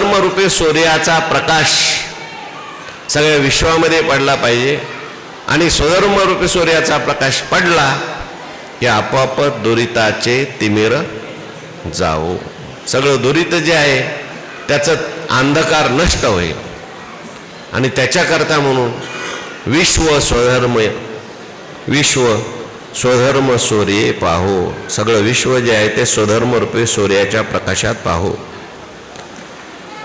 स्वधर्म रूपी सूर्याचा प्रकाश सगळ्या विश्वामध्ये पडला पाहिजे आणि स्वधर्म रूपी सूर्याचा प्रकाश पडला की आपोआप दुरिताचे तिमिर जावो. सगळं दुरित जे आहे त्याचं अंधकार नष्ट होईल आणि त्याच्याकरता म्हणून विश्व स्वधर्म सूर्ये पाहो. सगळं विश्व जे आहे ते स्वधर्म रूपी सूर्याच्या प्रकाशात पाहो.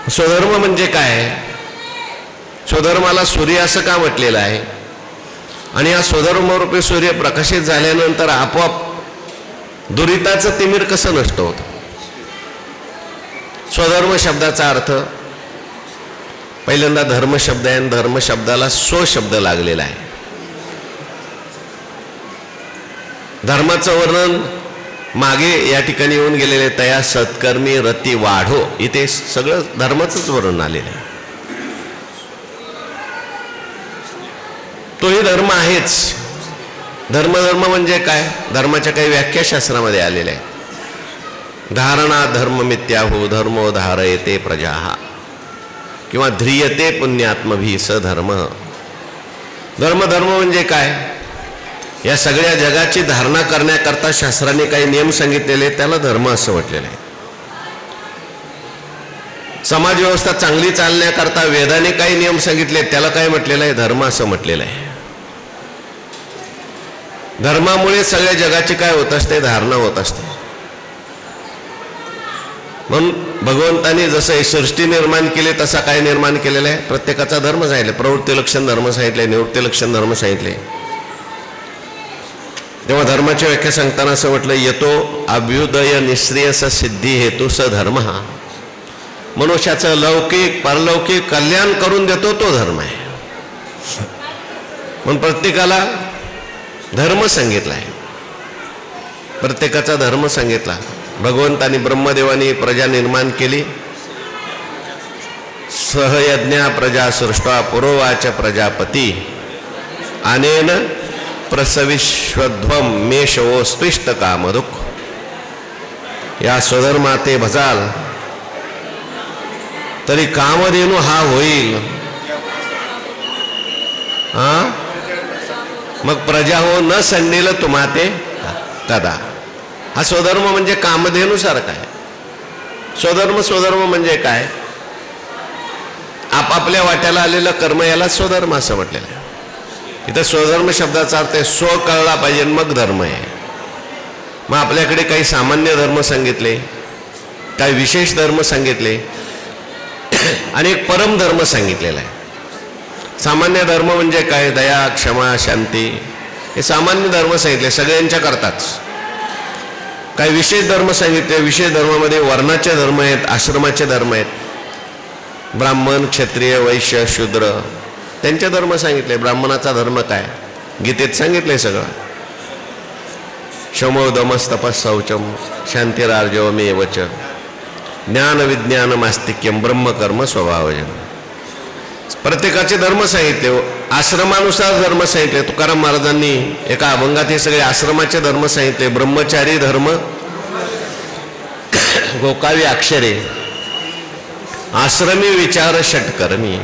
स्वधर्म म्हणजे काय? स्वधर्माला सूर्य असं का म्हटलेलं आहे? आणि या स्वधर्म रूपी सूर्य प्रकाशित झाल्यानंतर आपोआप दुरिताचं तिमिर कसं नष्ट होतं? स्वधर्म शब्दाचा अर्थ पहिल्यांदा धर्म शब्द आहे आणि धर्म शब्दाला स्व शब्द लागलेला आहे. धर्माचं वर्णन मागे या ठिकाणी येऊन गेलेले तया सत्कर्मी रती वाढो, इथे सगळं धर्माचंच वर्णन आलेलं आहे. तोही धर्म आहेच. धर्म म्हणजे काय? धर्माच्या काही व्याख्या शास्त्रामध्ये आलेल्या आहेत. धारणा धर्म मिथ्याहो धर्मो धारयते प्रजा किंवा ध्रियते पुण्यात्मभी स धर्म. धर्म म्हणजे काय? या सगळ्या जगाची धारणा करण्याकरता शास्त्राने काही नियम सांगितलेले, त्याला धर्म असं म्हटलेलं आहे. समाज व्यवस्था चांगली चालण्याकरता वेदाने काही नियम सांगितले, त्याला काय म्हटलेलं आहे? धर्म असं म्हटलेलं आहे. धर्मामुळे सगळ्या जगाची काय होत असते? धारणा होत असते. म्हणून भगवंतानी जसं ही सृष्टी निर्माण केली तसा काय निर्माण केलेलं आहे? प्रत्येकाचा धर्म सांगितले. प्रवृत्ती लक्षण धर्म सांगितले, निवृत्ती लक्षण धर्म सांगितले. तेव्हा धर्माची व्याख्या सांगताना असं म्हटलं, येतो अभ्युदय निश्रेयस सिद्धी हेतू स धर्म. हा मनुष्याचं लौकिक परलौकिक कल्याण करून देतो तो धर्म आहे. म्हणून प्रत्येकाला धर्म सांगितला आहे. प्रत्येकाचा धर्म सांगितला. भगवंतानी ब्रह्मदेवानी प्रजा निर्माण केली. सहयज्ञा प्रजा सृष्टा पुरोवाच प्रजापती अनेन प्रसविश्वध्वम मेषवो स्पृष्ट कामदुःख. या स्वधर्माते भजाल तरी कामधेनु हा होईल. मग प्रजा हो न संडेल तुम्हा ते कदा. हा स्वधर्म म्हणजे कामधेनु सारखा आहे. स्वधर्म म्हणजे काय? आपापल्या वाट्याला आलेलं कर्म, याला स्वधर्म असं म्हटलेलं आहे. इथं स्वधर्म शब्दाचा अर्थ आहे स्व कळला पाहिजे मग धर्म आहे. मग आपल्याकडे काही सामान्य धर्म सांगितले, काही विशेष धर्म सांगितले आणि एक परम धर्म सांगितलेला आहे. सामान्य धर्म म्हणजे काय? दया क्षमा शांती, हे सामान्य धर्म सांगितले सगळ्यांच्या करताच. काही विशेष धर्म सांगितले. विशेष धर्मामध्ये वर्णाचे धर्म आहेत, आश्रमाचे धर्म आहेत. ब्राह्मण क्षत्रिय वैश्य शूद्र त्यांचे धर्म सांगितले. ब्राह्मणाचा धर्म काय? गीतेत सांगितले सगळं. शमो दमस तपस शौचम शांतिरार्जवमेवच ज्ञान विज्ञान मास्तिक्यम ब्रह्मकर्म स्वभावजन. प्रत्येकाचे धर्म सांगितले. आश्रमानुसार धर्म सांगितले. तुकाराम महाराजांनी एका अभंगात हे सगळे आश्रमाचे धर्म सांगितले. ब्रह्मचारी धर्म गोकावी अक्षरे आश्रमी विचार षटकर्मी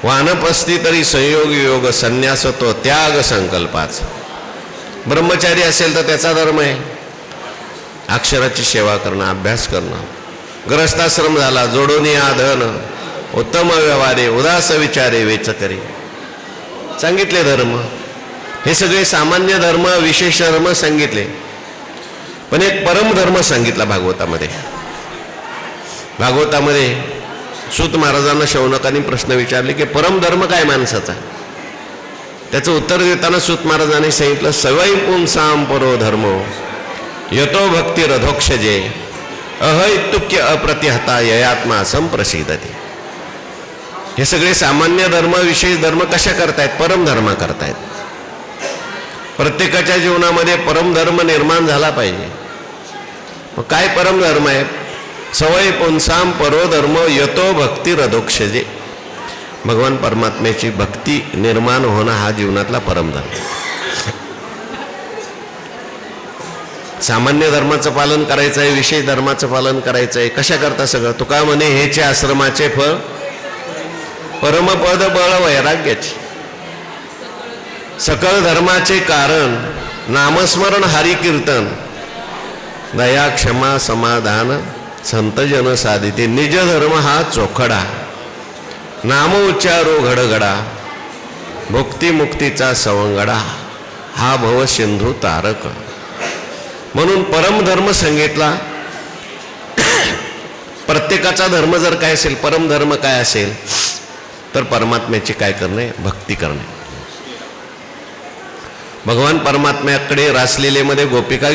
वानपस्ती तरी संयोग योग संन्यास तो त्याग संकल्पाच. ब्रह्मचारी असेल तर त्याचा धर्म आहे अक्षराची सेवा करणं, अभ्यास करणं. ग्रस्ताश्रम झाला जोडोनी आधन उत्तम व्यवहारे उदास विचारे वेचकरी. सांगितले धर्म. हे सगळे सामान्य धर्म विशेष धर्म सांगितले. पण एक परम धर्म सांगितला भागवतामध्ये. भागवतामध्ये सूत महाराजांना शौनकांनी प्रश्न विचारले की परम धर्म काय माणसाचा? त्याचं उत्तर देताना सूत महाराजांनी सांगितलं, सवय पुंसाम परो धर्म यतो भक्ती रधोक्षजे अहैतुक्य अप्रतिहता ययात्मा संप्रसिद्धते. हे सगळे सामान्य धर्म विशेष धर्म कशा करतायत? परम धर्म करतायत. प्रत्येकाच्या जीवनामध्ये परम धर्म निर्माण झाला पाहिजे. मग काय परम धर्म आहे? सवय पुंसाम परो धर्म यतो भक्ती रधोक्षजे. भगवान परमात्म्याची भक्ती निर्माण होणं हा जीवनातला परम धर्म. सामान्य धर्माचं पालन करायचं आहे, विशेष धर्माचं पालन करायचं आहे. कशा करता सगळं? तुका म्हणे हेचे आश्रमाचे फळ परमपद बळ वैराग्याचे. सकळ धर्माचे कारण नामस्मरण हरी कीर्तन दया क्षमा समाधान संतजन साधिते. निज धर्म हा चोखडा नाम उच्चारो घडघडा भुक्ती मुक्तीचा सवंगडा हा भव सिंधू तारक. म्हणून परमधर्म सांगितला. प्रत्येकाचा धर्म जर काय असेल, परमधर्म काय असेल तर परमात्म्याची काय करणे? भक्ती करणे. भगवान परमात्म्याकडे रासलीलेमध्ये गोपिका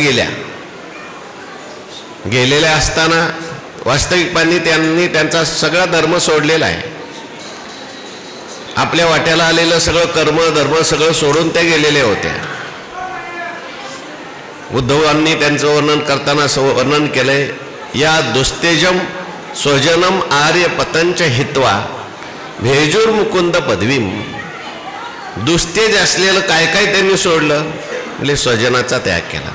गेलेल्या असताना वास्तविकपणे त्यांनी त्यांचा सगळा धर्म सोडलेला आहे. आपल्या वाट्याला आलेलं सगळं कर्म धर्म सगळं सोडून त्या गेलेल्या होत्या. उद्धवांनी त्यांचं वर्णन करताना वर्णन केलंय, या दुस्तेजम स्वजनम आर्य पतंच हित्वा भेजूर मुकुंद पदवीम. दुस्तेज असलेलं काय काय त्यांनी सोडलं? म्हणजे स्वजनाचा त्याग केला.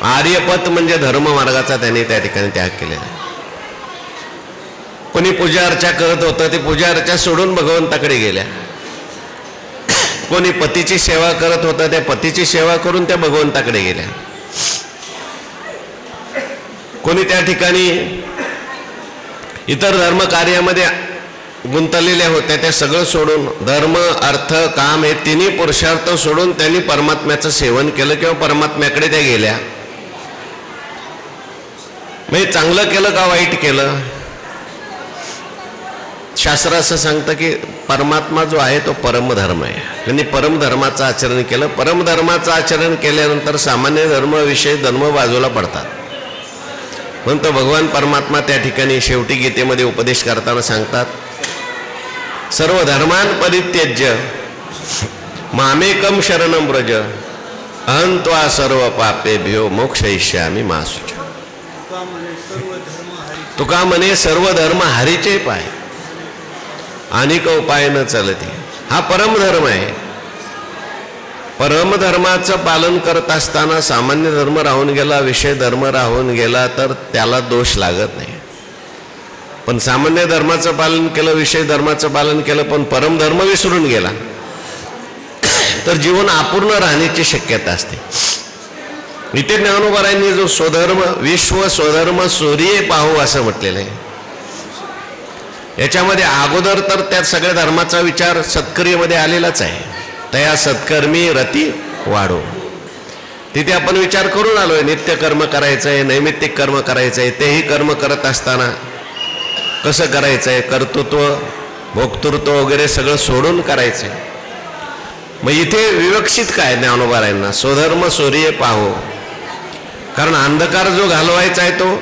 आर्यपत म्हणजे धर्म मार्गाचा त्यांनी त्या ठिकाणी त्याग केलेला आहे. कोणी पूजा अर्चा करत होतं ते पूजा अर्चा सोडून भगवंताकडे गेल्या. कोणी पतीची सेवा करत होतं त्या पतीची सेवा करून त्या भगवंताकडे गेल्या. कोणी त्या ठिकाणी इतर धर्म कार्यामध्ये गुंतलेल्या होत्या, त्या सगळं सोडून धर्म अर्थ काम हे तिन्ही पुरुषार्थ सोडून त्यांनी परमात्म्याचं सेवन केलं किंवा परमात्म्याकडे त्या गेल्या. म्हणजे चांगलं केलं का वाईट केलं? शास्त्र असं सांगतं की परमात्मा जो आहे तो परमधर्म आहे. त्यांनी परमधर्माचं आचरण केलं. परमधर्माचं आचरण केल्यानंतर सामान्य धर्म विशेष धर्म बाजूला पडतात. म्हणून तो भगवान परमात्मा त्या ठिकाणी शेवटी गीतेमध्ये उपदेश करताना सांगतात, सर्व धर्मान परित्यज्य मामेकम शरणं व्रज अहं त्वा सर्व पापेभ्यो मोक्षयिष्यामि मा शुचः. तुका म्हणे सर्व धर्म हरीचे पाय अनेक उपाय न चलते. हा परमधर्म आहे. परमधर्माचं पालन करत असताना सामान्य धर्म राहून गेला, विषय धर्म राहून गेला तर त्याला दोष लागत नाही. पण सामान्य धर्माचं पालन केलं, विषय धर्माचं पालन केलं, पण परमधर्म विसरून गेला तर जीवन अपूर्ण राहण्याची शक्यता असते. इथे ज्ञानोबारायांनी जो स्वधर्म विश्व स्वधर्म सूर्य पाहू असं म्हटलेलं आहे. याच्यामध्ये अगोदर तर त्या सगळ्या धर्माचा विचार सत्कर्मेमध्ये आलेलाच आहे. तया सत्कर्मी रती वाढो. तिथे आपण विचार करून आलोय, नित्य कर्म करायचं आहे, नैमित्तिक कर्म करायचं आहे. तेही कर्म करत असताना कसं करायचं आहे? कर्तृत्व भोक्तृत्व वगैरे सगळं सोडून करायचं आहे. मग इथे विवक्षित काय ज्ञानोबारायांना? स्वधर्म सूर्य पाहो. कारण अंधकार जो घालवायचा आहे तो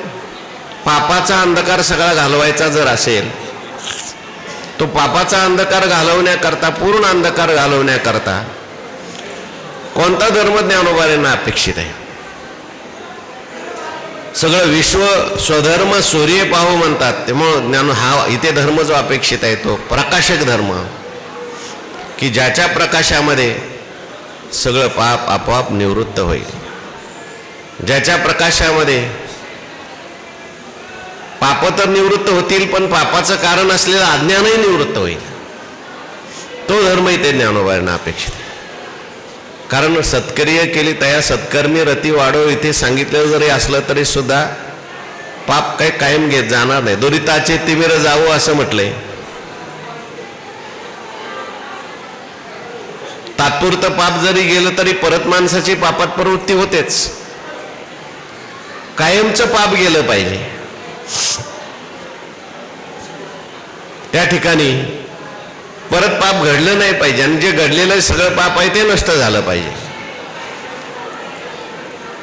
पापाचा अंधकार सगळा घालवायचा जर असेल, तो पापाचा अंधकार घालवण्याकरता पूर्ण अंधकार घालवण्याकरता कोणता धर्म ज्ञानोबारायांना अपेक्षित आहे? सगळं विश्व स्वधर्म सूर्य पाहू म्हणतात. त्यामुळं ज्ञान हा इथे धर्म जो अपेक्षित आहे तो प्रकाशक धर्म, की ज्याच्या प्रकाशामध्ये सगळं पाप आपोआप निवृत्त होईल. ज्याच्या प्रकाशामध्ये पाप तर निवृत्त होतील पण पापाचं कारण असलेलं अज्ञानही निवृत्त होईल. तो धर्म इथे ज्ञानोबारायांना अपेक्षित आहे. कारण सत्कर्य केली तया सत्कर्मी रती वाढो इथे सांगितलं जरी असलं तरी सुद्धा पाप काही कायम घेत जाणार नाही. दुरिताचे तिमिर जावो असं म्हटलंय. तात्पुरतं पाप जरी गेलं तरी परत माणसाची पापात प्रवृत्ती होतेच. कायमचं पाप गेलं पाहिजे. त्या ठिकाणी परत पाप घडलं नाही पाहिजे आणि जे घडलेलं सगळं पाप आहे ते नष्ट झालं पाहिजे.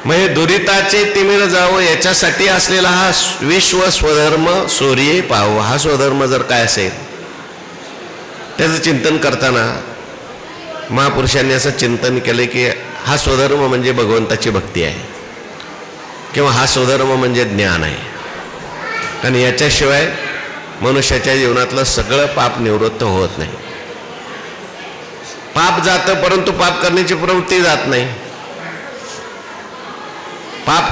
म्हणजे दुरिताचे तिमिर जावं याच्यासाठी असलेला हा विश्व स्वधर्म सूर्य पाहावं हा स्वधर्म जर काय असेल त्याचं चिंतन करताना महापुरुषांनी असं चिंतन केलं की हा स्वधर्म म्हणजे भगवंताची भक्ती आहे किंवा हा स्वधर्म म्हणजे ज्ञान आहे. आणि याच्याशिवाय मनुष्याच्या जीवनातलं सगळं पाप निवृत्त होत नाही. पाप जातं परंतु पाप करण्याची प्रवृत्ती जात नाही. पाप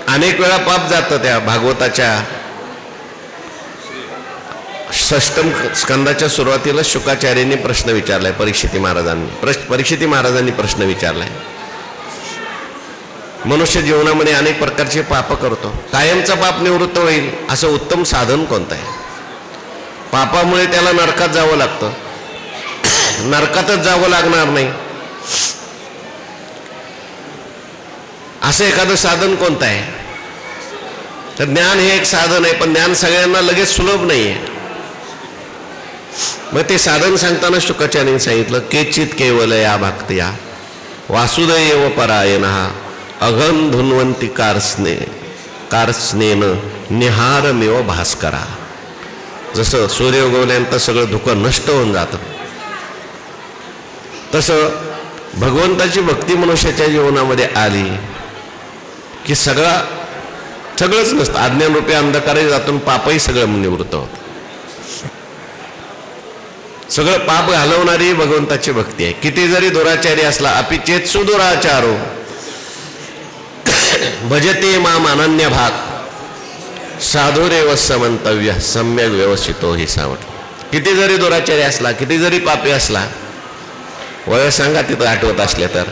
अनेक वेळा पाप जातं. त्या भागवताच्या 6म स्कंदाच्या सुरुवातीला शुकाचार्यांनी प्रश्न विचारलाय परीक्षिती महाराजांनी प्रश्न विचारलाय. मनुष्य जीवनामध्ये अनेक प्रकारचे पाप करतो. कायमचा पाप निवृत्त होईल असं उत्तम साधन कोणतं आहे? पापामुळे त्याला नरकात जावं लागतं, नरकातच जावं लागणार नाही असं एखादं साधन कोणतं आहे? तर ज्ञान हे एक साधन आहे, पण ज्ञान सगळ्यांना लगेच सुलभ नाही आहे. मग ते साधन सांगताना शुकाचार्यांनी सांगितलं, केचित केवल या भक्त्या वासुदेव परायणः अघन धुन्वंती कारस्नेन निहारमेव भास्करा. जसं सूर्य उगवल्यानंतर सगळं धुकं नष्ट होऊन जातं, तसं भगवंताची भक्ती मनुष्याच्या जीवनामध्ये आली की सगळंच नसतं. अज्ञानरूपी अंधकारही जातून पापही सगळं निवृत्त होतं. सगळं पाप घालवणारी भगवंताची भक्ती आहे. किती जरी दुराचारी असला, अपि चेत सुदुराचारो भजते माम अनन्य भाग साधुरेव समंतव्य सम्यक व्यवस्थितो ही सावट. किती जरी दुराचारी असला, किती जरी पापी असला, वय सांगा तिथं आठवत असले तर,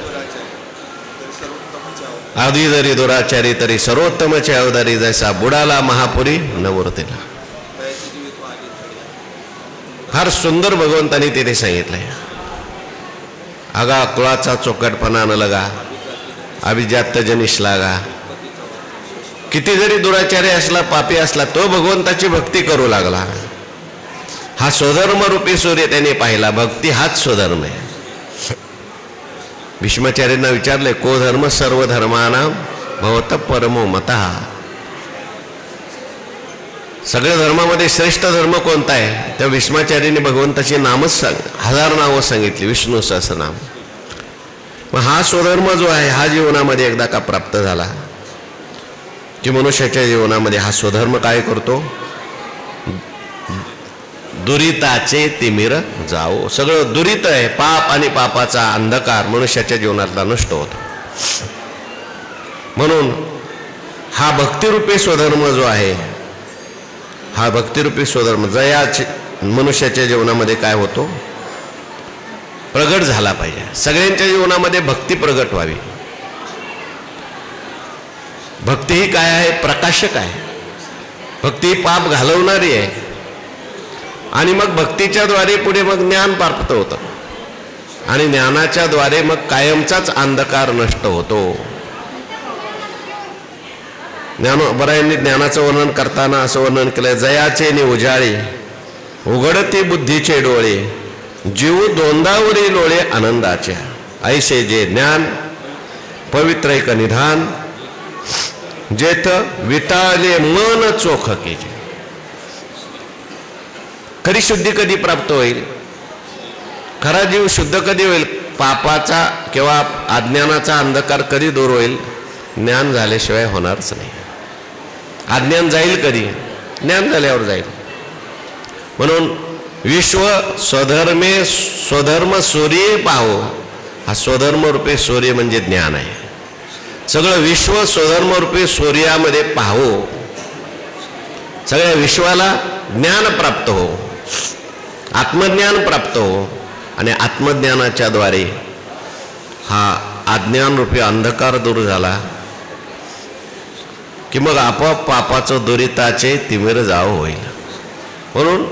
आधी जरी दुराचारी तरी सर्वोत्तमचे अवतारी जैसा बुडाला महापुरी नमूर्तीला. फार सुंदर भगवंतांनी तिथे सांगितलंय. आगा कुळाचा चोकटपणा न लगा अभिजात जनिश लागा. किती जरी दुराचारी असला, पापी असला, तो भगवंताची भक्ती करू लागला. हा स्वधर्म रूपी सूर्य त्याने पाहिला. भक्ती हाच स्वधर्म आहे. भीष्माचार्यांना विचारले, को धर्म सर्व धर्मानां भवत परमो मतः. सगळ्या धर्मामध्ये श्रेष्ठ धर्म कोणता आहे? त्या भीष्माचार्यांनी भगवंताची नामच 1000 नावं सांगितली, विष्णू सहस्रनाम. मग हा स्वधर्म जो आहे, हा जीवनामध्ये एकदा का प्राप्त झाला की मनुष्याच्या जीवनामध्ये हा स्वधर्म काय करतो? दुरिताचे तिमिर जाओ. सगळं दुरित आहे, पाप आणि पापाचा अंधकार मनुष्याच्या जीवनातला नष्ट होतो. म्हणून हा भक्तिरूपी स्वधर्म जो आहे, हा भक्तिरूपी स्वधर्म जयाचे मनुष्याच्या जीवनामध्ये काय होतो? प्रगट झाला पाहिजे. सगळ्यांच्या जीवनामध्ये भक्ती प्रगट व्हावी. भक्ती ही काय आहे? प्रकाशक आहे. भक्ती पाप घालवणारी आहे. आणि मग भक्तीच्या द्वारे पुढे मग ज्ञान प्राप्त होतं, आणि ज्ञानाच्या द्वारे मग कायमचाच अंधकार नष्ट होतो. ज्ञानोबरायांनी ज्ञानाचं वर्णन करताना असं वर्णन केलंय, जयाचे नि उजाळे उघडते बुद्धीचे डोळे जीव दोंदावरी लोळे आनंदाच्या. ऐसे जे ज्ञान पवित्र एक निधान जेथ विटाळले मन चोख केजे. खरी शुद्धी कधी प्राप्त होईल? खरा जीव शुद्ध कधी होईल? पापाचा किंवा अज्ञानाचा अंधकार कधी दूर होईल? ज्ञान झाल्याशिवाय होणारच नाही. अज्ञान जाईल कधी? ज्ञान झाल्यावर जाईल. म्हणून विश्व स्वधर्म सूर्य पाहो. हा स्वधर्म रूपे सूर्य म्हणजे ज्ञान आहे. सगळं विश्व स्वधर्म रूपे सूर्यामध्ये पाहो. सगळ्या विश्वाला ज्ञान प्राप्त हो, आत्मज्ञान प्राप्त हो, आणि आत्मज्ञानाच्या द्वारे हा अज्ञान रूपी अंधकार दूर झाला की मग आपोआप पापाचं दुरिताचे तिमिर जाव होईल. म्हणून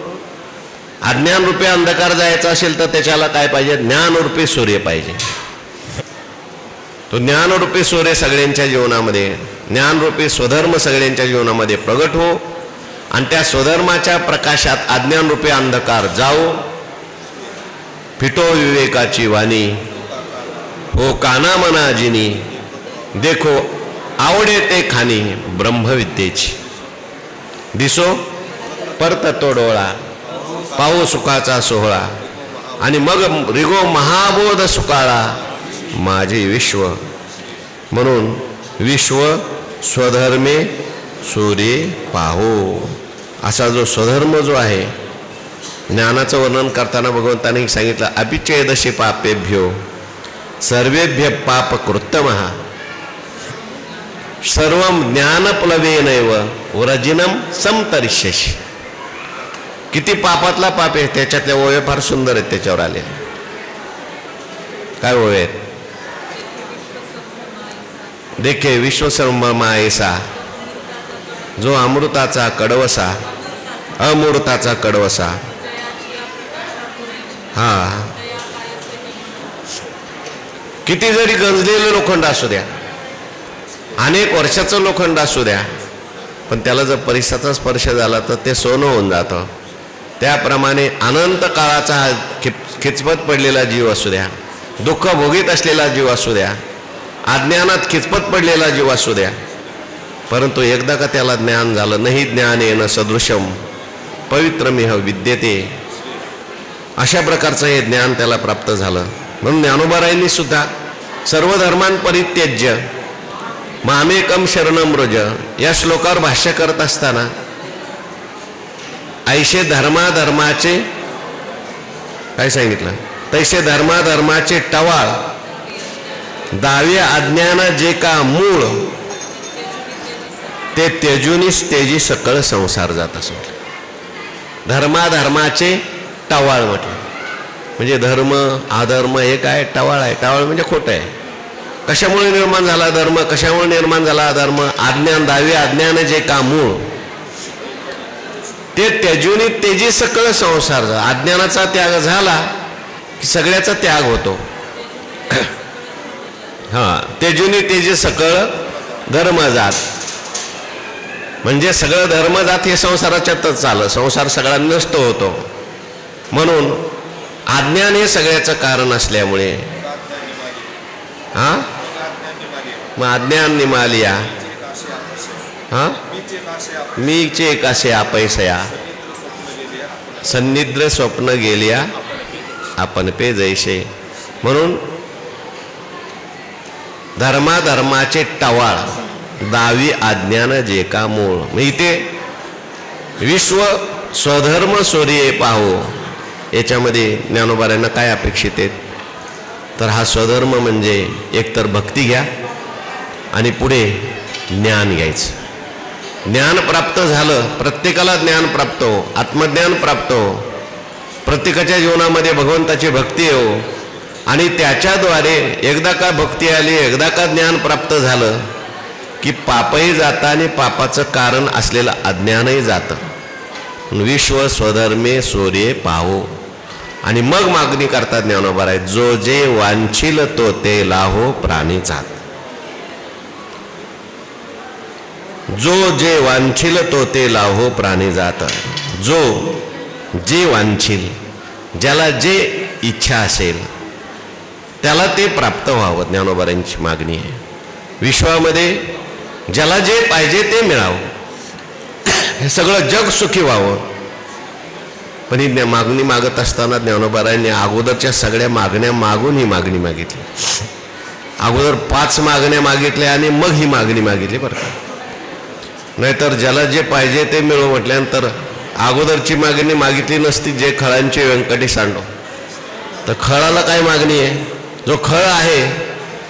अज्ञान रूपी अंधकार जायचा असेल तर त्याच्याला काय पाहिजे? ज्ञानरूपी सूर्य पाहिजे. तो ज्ञानरूपी सूर्य सगळ्यांच्या जीवनामध्ये, ज्ञानरूपी स्वधर्म सगळ्यांच्या जीवनामध्ये प्रगट हो, आणि त्या स्वधर्माच्या प्रकाशात अज्ञानरूपी अंधकार जाओ. फिटो विवेकाची वाणी हो काना मना जिनी देखो आवडे ते खानी ब्रह्मविद्येची. दिसो परत तो डोळा पाहू सुखाचा सोहळा, आणि मग रिगो महाबोध सुकाळा माझे विश्व. म्हणून विश्व स्वधर्मे सूर्य पाहो. असा जो स्वधर्म जो आहे, ज्ञानाचं वर्णन करताना भगवंतांनी सांगितलं, अपिच्छेदशी पापेभ्यो सर्वेभ्य पाप कृत्तमः सर्वं ज्ञानप्लवेनैव व्रजिनं समतरिष्यसि. किती पापातला पाप आहे, त्याच्यातल्या ओव्या फार सुंदर आहेत त्याच्यावर आले. काय ओव्या आहेत? देखे विश्वसंभ्रमा ऐसा जो अमृताचा कडवसा अमृताचा कडवसा. हा, किती जरी गंजलेलं लोखंड असू द्या, अनेक वर्षाचं लोखंड असू द्या, पण त्याला जर परिसाचा स्पर्श झाला तर ते सोनं होऊन जातं. त्याप्रमाणे अनंत काळाचा खिचपत पडलेला जीव असू द्या, दुःख भोगीत असलेला जीव असू द्या, अज्ञानात खिचपत पडलेला जीव असू द्या, परंतु एकदा का त्याला ज्ञान झालं, नाही ज्ञानेन सदृशम पवित्रमिह विद्यते, अशा प्रकारचं हे ज्ञान त्याला प्राप्त झालं. म्हणून ज्ञानोबारायांनी सुद्धा सर्व धर्मां परित्यज्य मामेकम शरणम व्रज या श्लोकावर भाष्य करत असताना ऐसे धर्माधर्माचे काय सांगितलं, तैसे धर्माधर्माचे टवाळ दावे अज्ञान जे का मूळ ते त्यजूनीच तेजी सकळ संसार जात असं म्हटलं. धर्माधर्माचे टवाळ म्हटलं म्हणजे धर्म अधर्म हे काय टवाळ आहे. टवाळ म्हणजे खोटं आहे. कशामुळे निर्माण झाला धर्म, कशामुळे निर्माण झाला अधर्म? अज्ञान दावे अज्ञान जे का मूळ ते त्यजूनी तेजी सकळ संसार. अज्ञानाचा त्याग झाला की सगळ्याचा त्याग होतो. हा, त्यजूनी तेजी सकळ धर्म जात म्हणजे सगळं धर्म जात हे संसाराच्यातच चाललं, संसार सगळा नष्ट होतो. म्हणून अज्ञान हे सगळ्याचं कारण असल्यामुळे हा मग अज्ञान निमालिया हा मीचे कासे आपैसया सन्निद्र स्वप्न गेलिया आपण पे जैसे. म्हणून धर्माधर्माचे टवाळ दावी अज्ञान जे का मूळ. इथे विश्व स्वधर्म सोरिये पाहो याच्यामध्ये ज्ञानोबारायांना काय अपेक्षित आहेत तर हा स्वधर्म म्हणजे एकतर भक्ती घ्या आणि पुढे ज्ञान घ्यायचं. ज्ञान प्राप्त झालं, प्रत्येकाला ज्ञान प्राप्त हो, आत्मज्ञान प्राप्त हो, प्रत्येकाच्या जीवनामध्ये भगवंताची भक्ती हो आणि त्याच्याद्वारे एकदा का भक्ती आली, एकदा का ज्ञान प्राप्त झालं की पापही जातं आणि पापाचं कारण असलेलं अज्ञानही जातं. विश्व स्वधर्मे सोरे पाहो आणि मग मागणी करतात ज्ञानोबाराय जो जे वांछील तो ते लाहो प्राणी जात. जो जे वांछील तो ते लाहो प्राणी जात. जो जे वांछील, ज्याला जे इच्छा असेल त्याला ते प्राप्त व्हावं, ज्ञानोबारांची मागणी आहे. विश्वामध्ये ज्याला जे पाहिजे ते मिळावं, हे सगळं जग सुखी व्हावं. पण ही मागणी मागत असताना ज्ञानोबारायांनी अगोदरच्या सगळ्या मागण्या मागून ही मागणी मागितली. अगोदर 5 मागण्या मागितल्या आणि मग ही मागणी मागितली बरं का. नाहीतर ज्याला जे पाहिजे ते मिळव म्हटल्यानंतर अगोदरची मागणी मागितली नसती, जे खळांचे व्यंकटी सांडो. तर खळाला काय मागणी आहे? जो खळ आहे,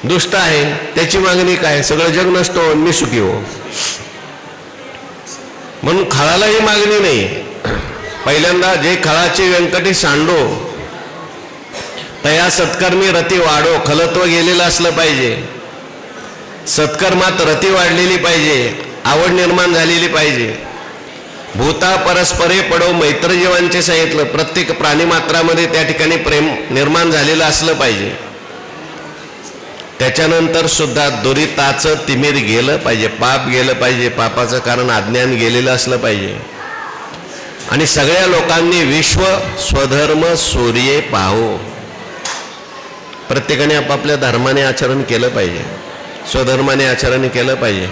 दुष्ट आहे, त्याची मागणी काय? सगळं जग नष्ट हो, मी सुखी हो. म्हणून खळालाही मागणी नाही. पहिल्यांदा जे खळाचे व्यंकटी सांडो तया सत्कर्मी रती वाढो. खलत्व गेलेलं असलं पाहिजे, सत्कर्मात रती वाढलेली पाहिजे, आवड निर्माण झालेली पाहिजे. भूता परस्परे पडो मैत्र जीवांचे सांगितलं. प्रत्येक प्राणीमात्रामध्ये त्या ठिकाणी प्रेम निर्माण झालेलं असलं पाहिजे. त्याच्यानंतर सुद्धा दुरिताचं तिमीर गेलं पाहिजे, पाप गेलं पाहिजे, पापाचं कारण अज्ञान गेलेलं असलं पाहिजे. आणि सगळ्या लोकांनी विश्व स्वधर्म सूर्ये पाहो. प्रत्येकाने आपापल्या धर्माने आचरण केलं पाहिजे, स्वधर्माने आचरण केलं पाहिजे.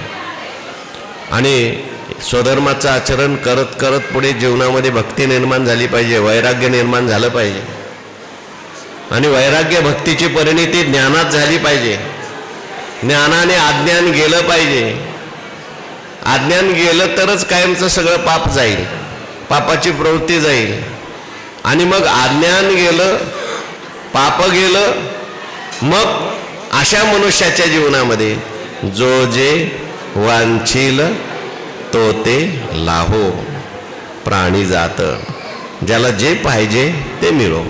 आणि स्वधर्माचं आचरण करत करत पुढे जीवनामध्ये भक्ती निर्माण झाली पाहिजे, वैराग्य निर्माण झालं पाहिजे. आणि वैराग्य भक्तीची परिणिती ज्ञानात झाली पाहिजे. ज्ञानाने अज्ञान गेलं पाहिजे. अज्ञान गेलं तरच कायमचं सगळं पाप जाईल, पापाची प्रवृत्ती जाईल. आणि मग अज्ञान गेलं, पाप गेलं मग अशा मनुष्याच्या जीवनामध्ये जो जे वांछील तो ते लाहो, प्राणी जात, ज्याला जे पाहिजे ते मिळो,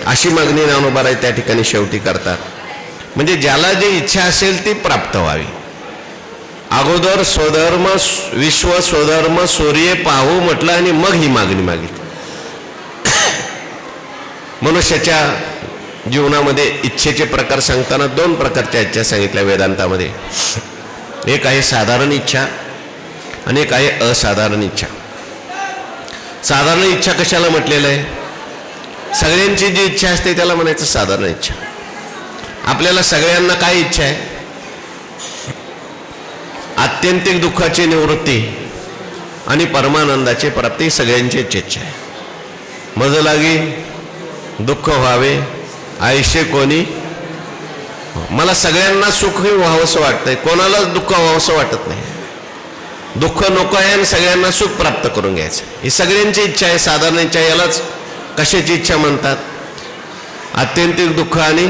अशी मागणी ज्ञानोबा त्या ठिकाणी शेवटी करतात. म्हणजे ज्याला जे इच्छा असेल ती प्राप्त व्हावी. अगोदर स्वधर्म विश्व स्वधर्म सूर्य पाहू म्हटलं आणि मग ही मागणी मागितली. मनुष्याच्या जीवनामध्ये इच्छेचे प्रकार सांगताना दोन प्रकारच्या इच्छा सांगितल्या वेदांतामध्ये. एक आहे साधारण इच्छा आणि एक आहे असाधारण इच्छा. साधारण इच्छा कशाला म्हटलेलं आहे? सगळ्यांची जी इच्छा असते त्याला म्हणायचं साधारण इच्छा. आपल्याला सगळ्यांना काय इच्छा आहे? आत्यंतिक दुःखाची निवृत्ती आणि परमानंदाची प्राप्ती सगळ्यांची इच्छा आहे. मज लागी दुःख व्हावे आयुष्य कोणी. मला सगळ्यांना सुखही व्हावंसं वाटतंय, कोणालाच दुःख व्हावंसं वाटत नाही. दुःख नको आहे आणि सगळ्यांना सुख प्राप्त करून घ्यायचं, ही सगळ्यांची इच्छा आहे. साधारण इच्छा यालाच कशाची इच्छा म्हणतात? आत्यंतिक दुःख आणि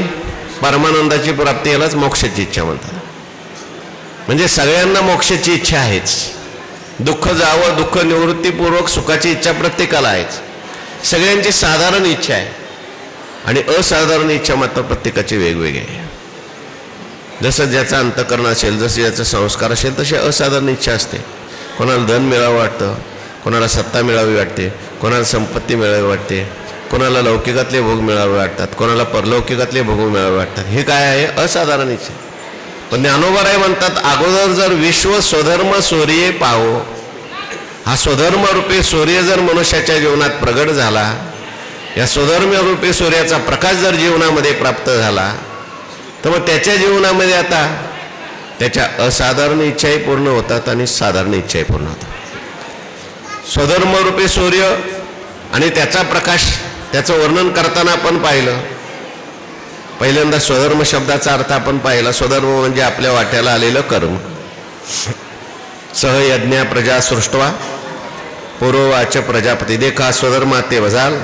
परमानंदाची प्राप्ती यालाच मोक्षाची इच्छा म्हणतात. म्हणजे सगळ्यांना मोक्षाची इच्छा आहेच. दुःख जावं, दुःख निवृत्तीपूर्वक सुखाची इच्छा प्रत्येकाला आहेच. सगळ्यांची साधारण इच्छा आहे आणि असाधारण इच्छा मात्र प्रत्येकाची वेगवेगळी आहे. जसं ज्याचा अंतःकरण असेल, जसं ज्याचा संस्कार असेल, तशी असाधारण इच्छा असते. कोणाला धन मिळावं वाटतं, कोणाला सत्ता मिळावी वाटते, कोणाला संपत्ती मिळावी वाटते, कोणाला लौकिकातले भोग मिळावे वाटतात, कोणाला परलौकिकातले भोग मिळावे वाटतात. हे काय आहे? असाधारण इच्छा. पण ज्ञानोबा म्हणतात अगोदर जर विश्व स्वधर्म सूर्य पाहो, हा स्वधर्म रूपी सूर्य जर मनुष्याच्या जीवनात प्रगट झाला, या स्वधर्म रूपी सूर्याचा प्रकाश जर जीवनामध्ये प्राप्त झाला, तर मग त्याच्या जीवनामध्ये आता त्याच्या असाधारण इच्छाही पूर्ण होतात आणि साधारण इच्छाही पूर्ण होतात. स्वधर्म रूपी सूर्य आणि त्याचा प्रकाश, त्याचं वर्णन करताना आपण पाहिलं. पहिल्यांदा स्वधर्म शब्दाचा अर्थ आपण पाहिला. स्वधर्म म्हणजे आपल्या वाट्याला आलेलं कर्म. सहयज्ञ प्रजा सृष्टवा पूर्ववाच प्रजापती. देखा स्वधर्मात ते वजाल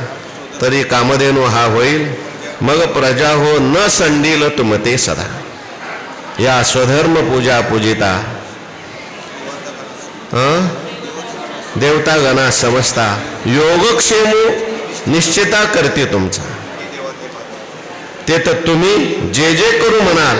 तरी कामधेनु हा होईल, मग प्रजा हो न संडील तुमते सदा. या स्वधर्म पूजा पूजिता देवता गणा समजता, योगक्षेमू निश्चिता करते तुमचा. ते तर तुम्ही जे जे करू म्हणाल